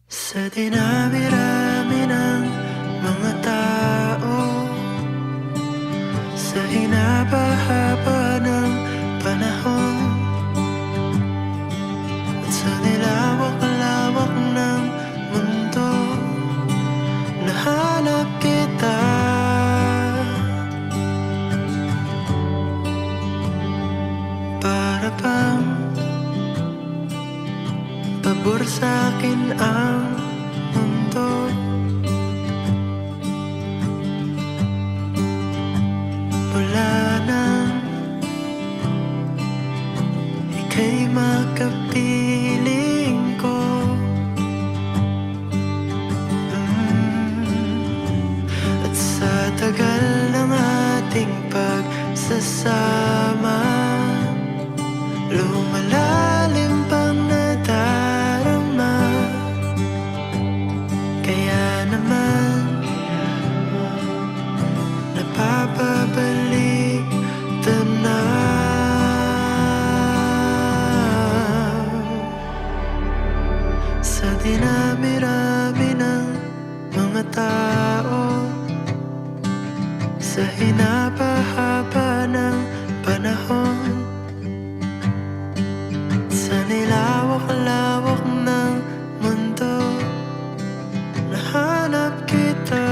Sa dinami-rami ng mga tao, sa hinaba-haba ng panahon, at sa nilawak-lawak ng mundo, nahanap kita. Para bang pabor sa'kin ang mundo, mula nang ika'y makapiling ko. At sa tagal ng ating pagsasama, lumalalim pang nadarama. Kaya naman napapabalik tanaw. Sa dinami-rami ng mga tao, sa hinaba-haba ng panahon, sa nilawak-lawak ng mundo, nahanap kita.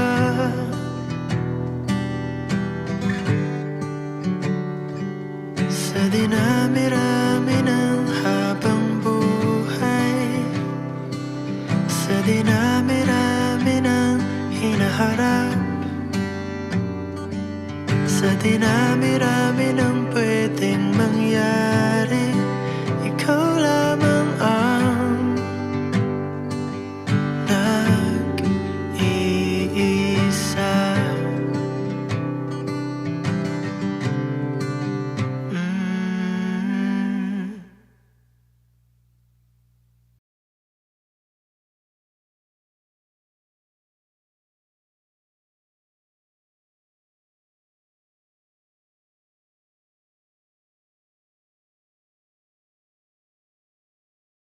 Sa dinami-rami ng habang buhay, sa dinami-rami ng hinaharap, sa dinami-rami ng pwedeng mangyari,